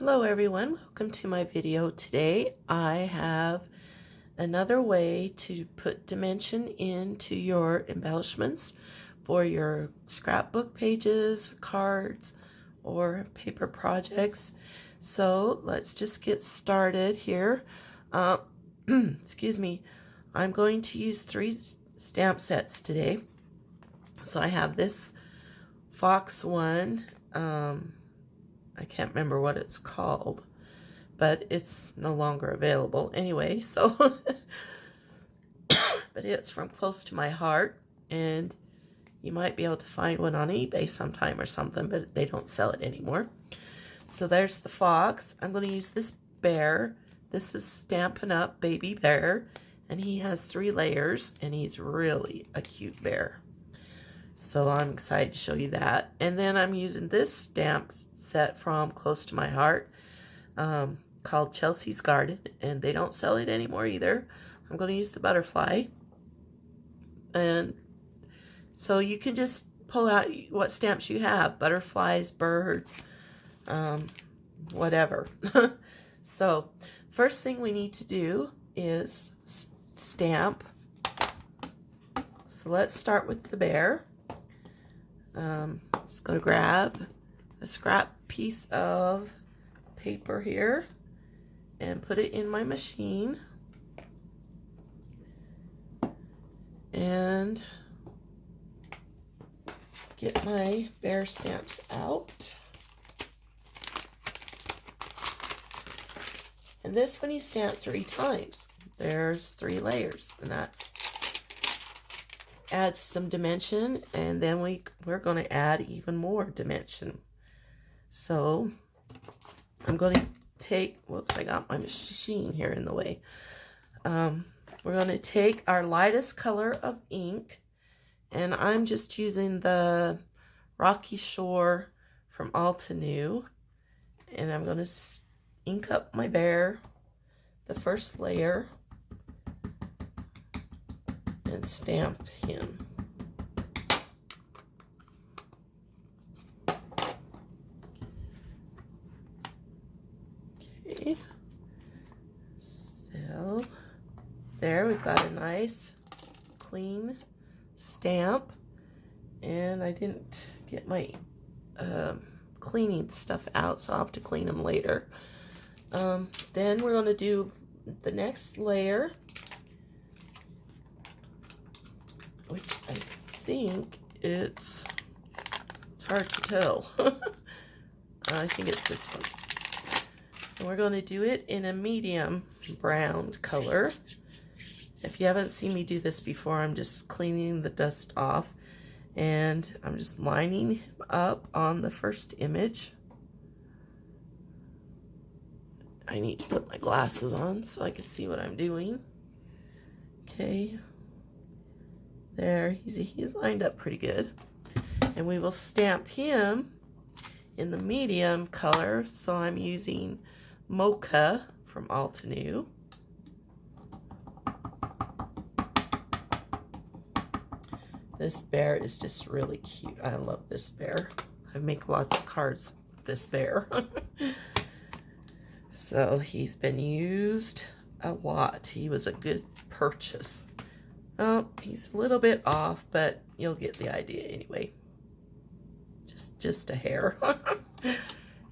Hello everyone, welcome to my video. Today I have another way to put dimension into your embellishments for your scrapbook pages, cards, or paper projects. So let's just get started here. Excuse me, I'm going to use 3 stamp sets today. So I have this Fox one. I can't remember what it's called, but it's no longer available anyway, so but it's from Close to My Heart, and you might be able to find one on eBay sometime or something, but they don't sell it anymore. So there's the fox. I'm going to use this bear. This is Stampin' Up! Baby Bear, and he has 3 layers, and he's really a cute bear. So I'm excited to show you that. And then I'm using this stamp set from Close to My Heart called Chelsea's Garden, and they don't sell it anymore either. I'm going to use the butterfly. And so you can just pull out what stamps you have, butterflies, birds, whatever. So first thing we need to do is stamp. So let's start with the bear. Just going to grab a scrap piece of paper here and put it in my machine. And get my bear stamps out. And this one you stamp 3 times. There's 3 layers, and that's adds some dimension, and then we're going to add even more dimension. So I'm going to take, whoops, I got my machine here in the way. We're going to take our lightest color of ink, and I'm just using the Rocky Shore from Altenew, and I'm going to ink up my bear, the first layer, and stamp him. Okay, so there we've got a nice clean stamp, and I didn't get my cleaning stuff out, so I'll have to clean them later. Then we're going to do the next layer, which I think it's hard to tell. I think it's this one. And we're going to do it in a medium brown color. If you haven't seen me do this before, I'm just cleaning the dust off, and I'm just lining him up on the first image. I need to put my glasses on so I can see what I'm doing. Okay. There, he's lined up pretty good. And we will stamp him in the medium color, so I'm using Mocha from Altenew. This bear is just really cute. I love this bear. I make lots of cards with this bear. So he's been used a lot. He was a good purchase. Oh, he's a little bit off, but you'll get the idea anyway. Just a hair.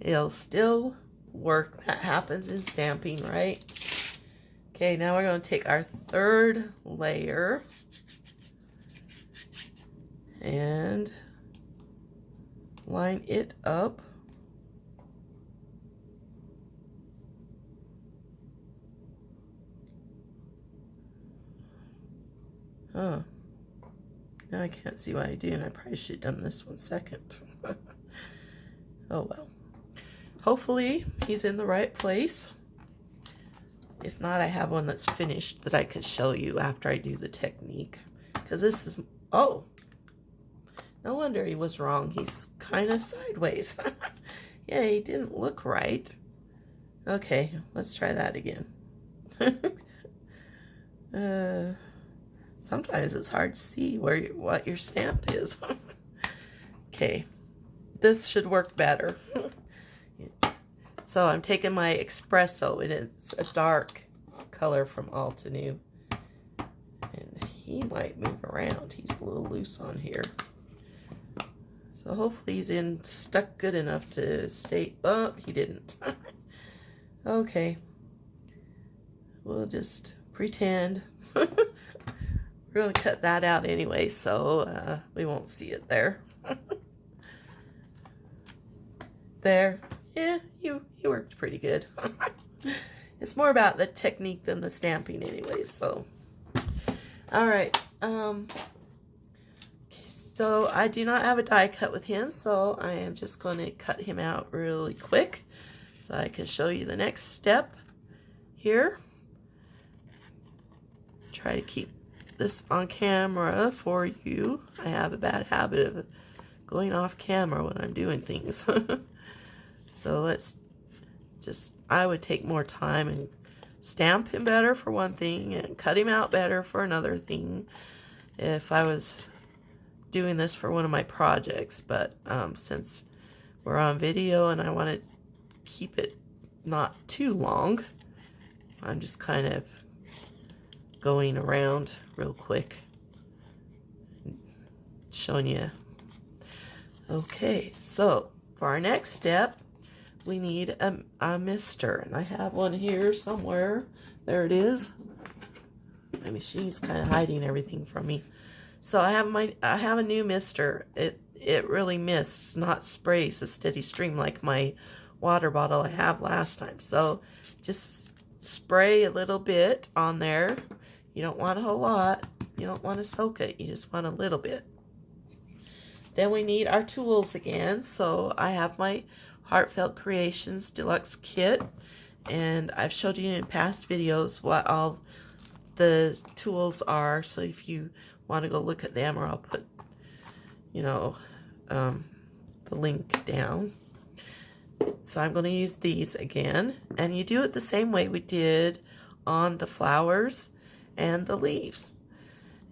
It'll still work. That happens in stamping, right? Okay, now we're going to take our 3rd layer and line it up. Oh, now I can't see what I do, and I probably should have done this one second. Oh well. Hopefully he's in the right place. If not, I have one that's finished that I could show you after I do the technique. Because this is, oh, no wonder he was wrong. He's kind of sideways. Yeah, he didn't look right. Okay, let's try that again. Sometimes it's hard to see what your stamp is. Okay, this should work better. So I'm taking my espresso, and it's a dark color from Altenew. And he might move around. He's a little loose on here. So hopefully he's stuck good enough to stay. Oh, he didn't. Okay. We'll just pretend. We're going to cut that out anyway, so we won't see it there. There. Yeah, you worked pretty good. It's more about the technique than the stamping anyway, so. Alright. Okay, so I do not have a die cut with him, so I am just going to cut him out really quick so I can show you the next step here. Try to keep this on camera for you. I have a bad habit of going off camera when I'm doing things. So I would take more time and stamp him better for one thing and cut him out better for another thing if I was doing this for one of my projects. But since we're on video and I want to keep it not too long, I'm just kind of going around real quick showing you. Okay, so for our next step, we need a mister, and I have one here somewhere. There it is. My machine's kind of hiding everything from me. So I have a new mister. It really mists, not sprays a steady stream like my water bottle I have last time. So just spray a little bit on there. You don't want a whole lot. You don't want to soak it. You just want a little bit. Then we need our tools again. So I have my Heartfelt Creations Deluxe Kit, and I've showed you in past videos what all the tools are, so if you want to go look at them, or I'll put, you know, the link down. So I'm going to use these again, and you do it the same way we did on the flowers and the leaves.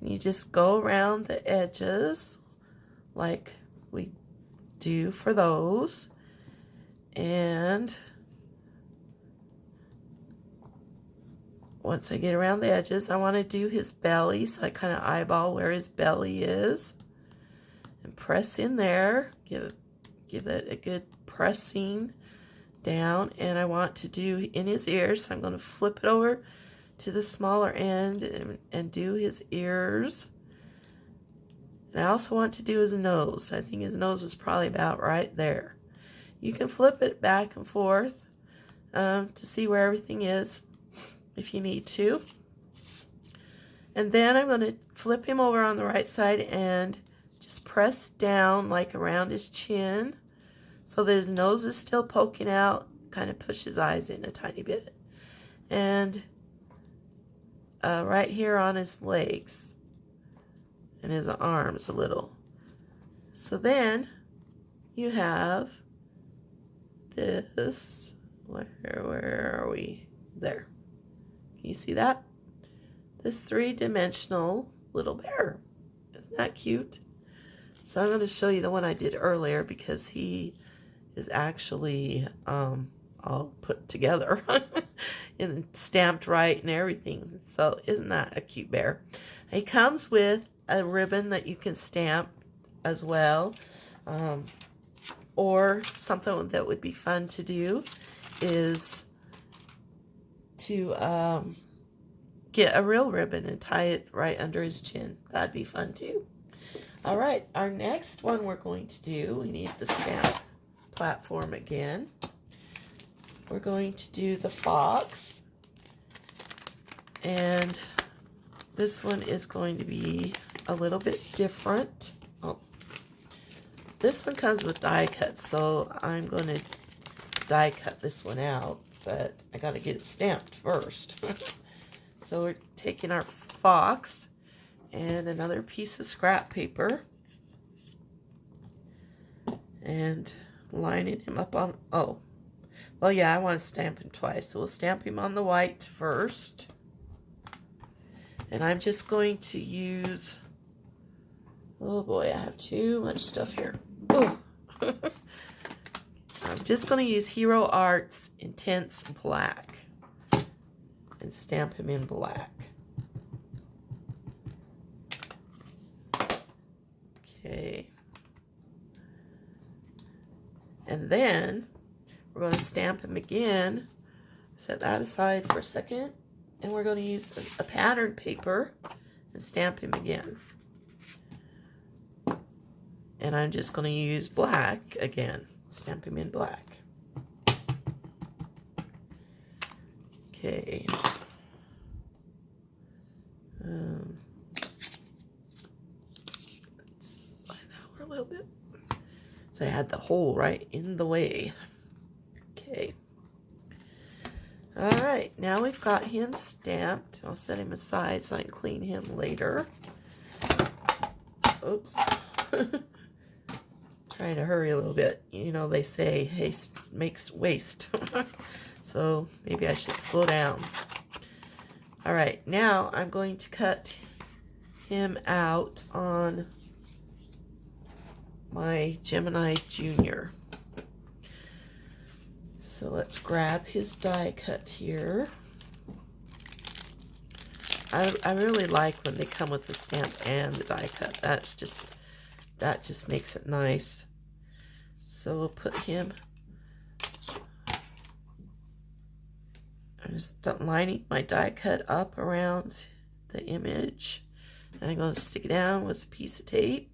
And you just go around the edges like we do for those. And once I get around the edges, I want to do his belly, so I kind of eyeball where his belly is and press in there. Give it a good pressing down. And I want to do in his ears, so I'm going to flip it over to the smaller end and do his ears. And I also want to do his nose. I think his nose is probably about right there. You can flip it back and forth to see where everything is if you need to. And then I'm going to flip him over on the right side and just press down like around his chin so that his nose is still poking out. Kind of push his eyes in a tiny bit. And right here on his legs and his arms a little. So then you have this, where are we? There. Can you see that? This three-dimensional little bear. Isn't that cute? So I'm going to show you the one I did earlier because he is actually all put together and stamped right and everything. So isn't that a cute bear? He comes with a ribbon that you can stamp as well. Or something that would be fun to do is to get a real ribbon and tie it right under his chin. That'd be fun too. All right, our next one we're going to do, we need the stamp platform again. We're going to do the fox. And this one is going to be a little bit different. Oh. This one comes with die cuts, so I'm going to die cut this one out, but I got to get it stamped first. So we're taking our fox and another piece of scrap paper and lining him up on, oh, well, yeah, I want to stamp him twice, so we'll stamp him on the white first. And I'm just going to use, oh boy, I have too much stuff here. Oh. I'm just going to use Hero Arts Intense Black and stamp him in black. Okay. And then we're going to stamp him again. Set that aside for a second. And we're going to use a pattern paper and stamp him again. And I'm just going to use black again. Stamp him in black. Okay. Let's slide that over a little bit. So I had the hole right in the way. Okay. Alright, now we've got him stamped. I'll set him aside so I can clean him later. Oops. Trying to hurry a little bit. You know, they say haste makes waste. So maybe I should slow down. Alright, now I'm going to cut him out on my Gemini Junior. So let's grab his die cut here. I really like when they come with the stamp and the die cut. That just makes it nice. So we'll put him. I'm just lining my die cut up around the image. And I'm going to stick it down with a piece of tape.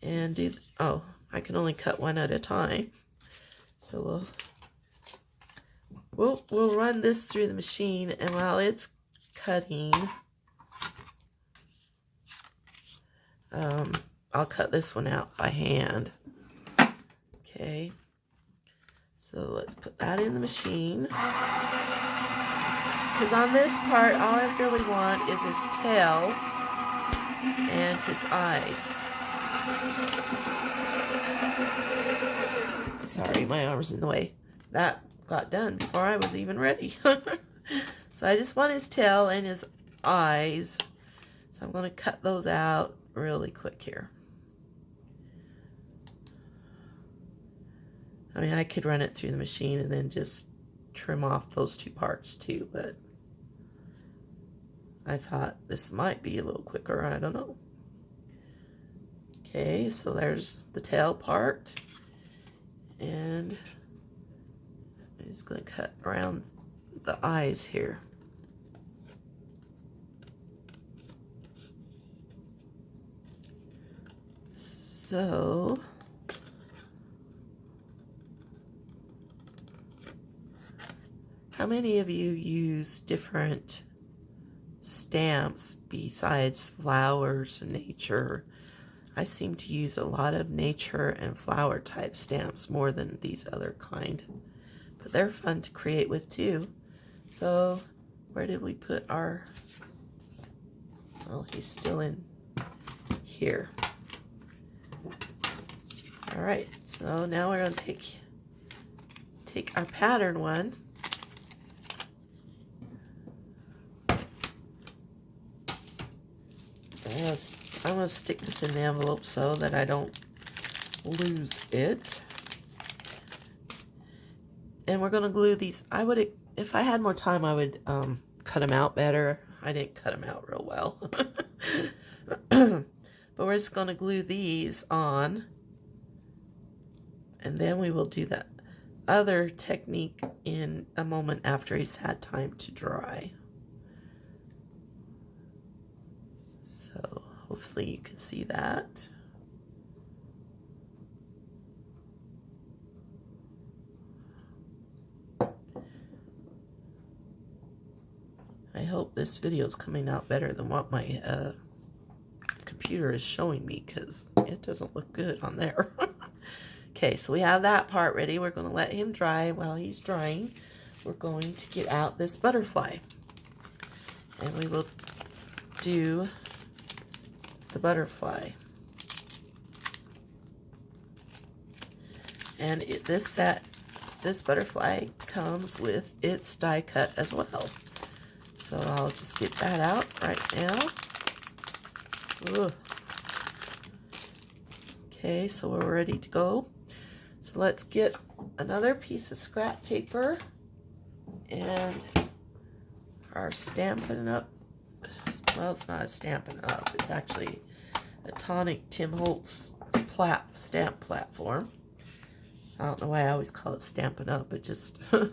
And do, oh, I can only cut one at a time. So we'll run this through the machine, and while it's cutting, I'll cut this one out by hand. Okay, so let's put that in the machine. Because on this part, all I really want is his tail and his eyes. Sorry, my arm's in the way. That got done before I was even ready. So I just want his tail and his eyes. So I'm going to cut those out really quick here. I mean, I could run it through the machine and then just trim off those two parts too, but I thought this might be a little quicker. I don't know. Okay, so there's the tail part. And I'm just going to cut around the eyes here. So how many of you use different stamps besides flowers and nature? I seem to use a lot of nature and flower type stamps more than these other kind. But they're fun to create with too. So where did we put our... Oh, he's still in here. Alright, so now we're going to take our pattern one. I'm going to stick this in the envelope so that I don't lose it. And we're going to glue these. I would, if I had more time, I would cut them out better. I didn't cut them out real well. But we're just going to glue these on. And then we will do that other technique in a moment after he's had time to dry. So hopefully you can see that. I hope this video is coming out better than what my computer is showing me, because it doesn't look good on there. Okay, so we have that part ready. We're going to let him dry. While he's drying, we're going to get out this butterfly. And we will do the butterfly. And this butterfly comes with its die cut as well. So I'll just get that out right now. Ugh. Okay, so we're ready to go. So let's get another piece of scrap paper and our Stampin' Up. Well, it's not a Stampin' Up. It's actually a Tonic Tim Holtz stamp platform. I don't know why I always call it Stampin' Up. It just comes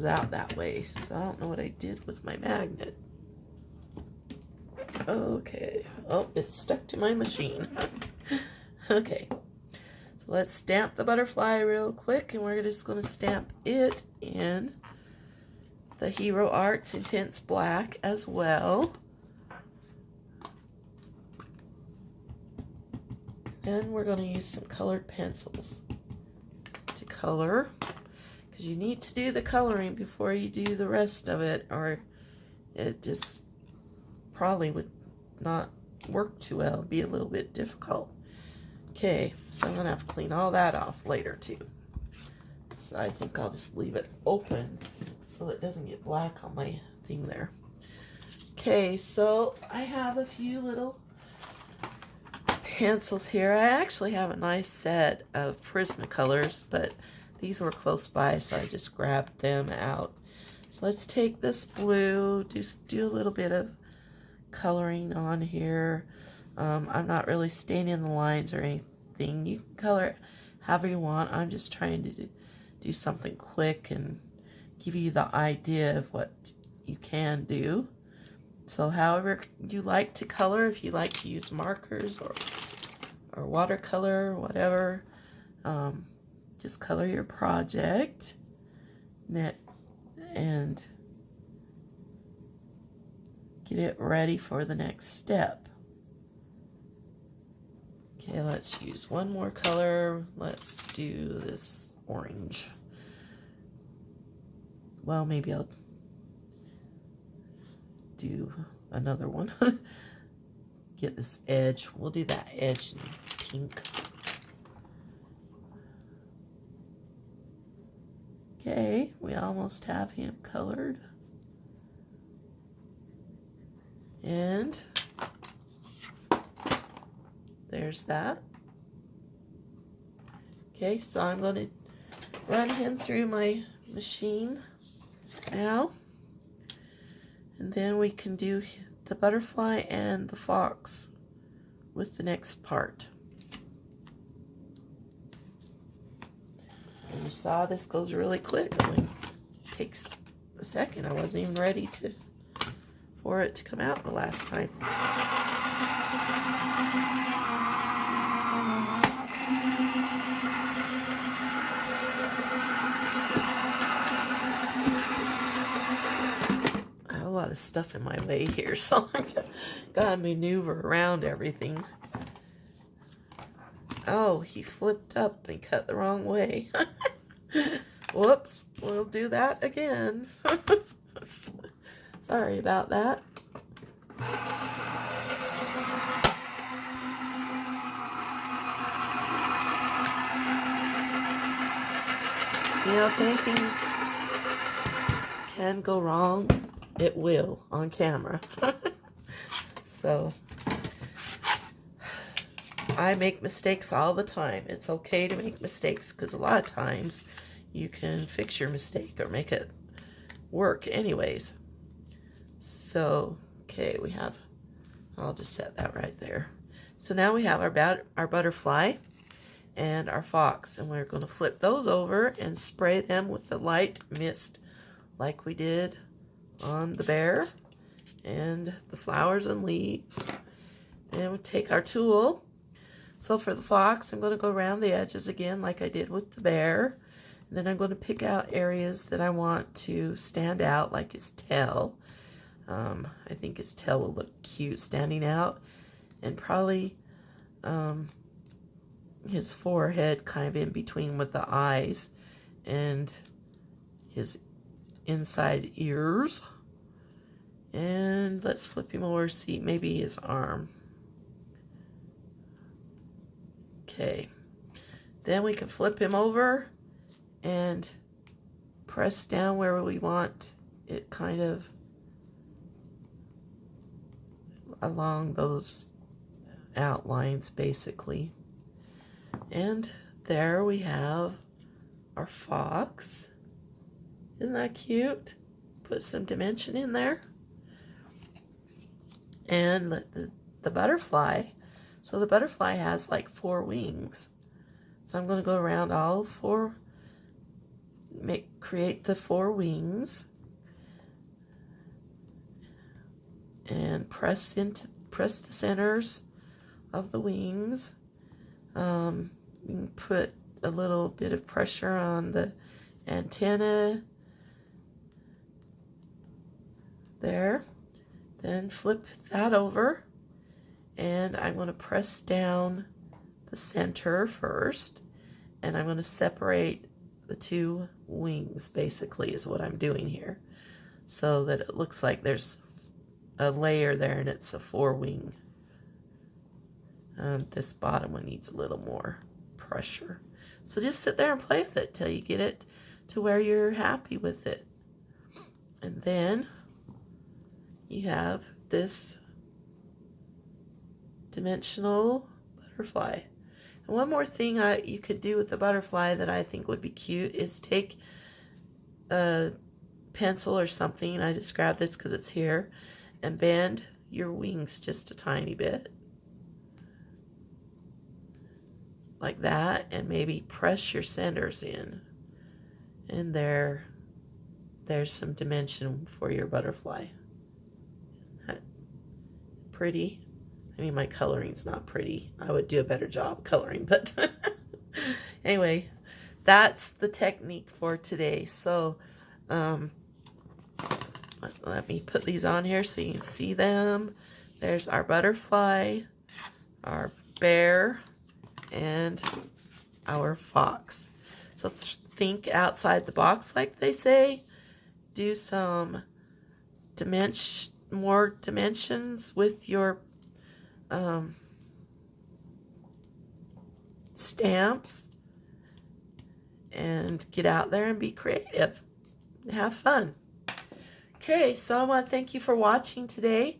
out that way. So I don't know what I did with my magnet. Okay. Oh, it's stuck to my machine. Okay. So let's stamp the butterfly real quick, and we're just going to stamp it in the Hero Arts Intense Black as well. Then we're going to use some colored pencils to color, because you need to do the coloring before you do the rest of it, or it just probably would not work too well. It'd be a little bit difficult. Okay, so I'm going to have to clean all that off later too. So I think I'll just leave it open so it doesn't get black on my thing there. Okay, so I have a few little pencils here. I actually have a nice set of Prismacolors, but these were close by, so I just grabbed them out. So let's take this blue, do a little bit of coloring on here. I'm not really staining the lines or anything. You can color it however you want. I'm just trying to do something quick and give you the idea of what you can do. So however you like to color, if you like to use markers or watercolor, whatever, just color your project and get it ready for the next step. Okay, let's use one more color. Let's do this orange. Well, maybe I'll do another one. Get this edge. We'll do that edge in pink. Okay, we almost have him colored. And there's that. Okay, so I'm going to run him through my machine now. And then we can do the butterfly and the fox with the next part. And you saw this goes really quick. It takes a second. I wasn't even ready for it to come out the last time. I have a lot of stuff in my way here, so I gotta maneuver around everything. Oh, he flipped up and cut the wrong way. Whoops, we'll do that again. Sorry about that. You know, if anything can go wrong, it will on camera. So I make mistakes all the time. It's okay to make mistakes, because a lot of times you can fix your mistake or make it work anyways. So, okay, we have, I'll just set that right there. So now we have our butterfly and our fox, and we're going to flip those over and spray them with the light mist like we did on the bear and the flowers and leaves. And we take our tool. So for the fox, I'm going to go around the edges again like I did with the bear. And then I'm going to pick out areas that I want to stand out, like his tail. I think his tail will look cute standing out. And probably his forehead kind of in between with the eyes. And his inside ears. And let's flip him over, see maybe his arm. Okay, then we can flip him over and press down where we want it, kind of along those outlines basically. And there we have our fox. Isn't that cute? Put some dimension in there. And the butterfly. So the butterfly has like 4 wings. So I'm going to go around all 4, create the 4 wings. And press the centers of the wings. You can put a little bit of pressure on the antenna there. Then flip that over, and I'm going to press down the center first, and I'm going to separate the 2 wings, basically, is what I'm doing here, so that it looks like there's a layer there and it's a 4-wing. This bottom one needs a little more pressure. So just sit there and play with it till you get it to where you're happy with it. And then you have this dimensional butterfly. And one more thing you could do with the butterfly that I think would be cute is take a pencil or something, I just grabbed this because it's here, and bend your wings just a tiny bit. Like that, and maybe press your centers in. And there's some dimension for your butterfly. Isn't that pretty? I mean, my coloring's not pretty. I would do a better job coloring, but anyway, that's the technique for today. So, let me put these on here so you can see them. There's our butterfly, our bear, and our fox. So think outside the box, like they say. Do some more dimensions with your stamps, and get out there and be creative. Have fun. Okay, so I want to thank you for watching today.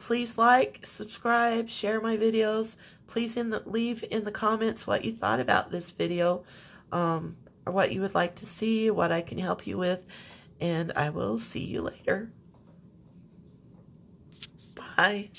Please like, subscribe, share my videos. Please leave in the comments what you thought about this video, or what you would like to see, what I can help you with, and I will see you later. Bye.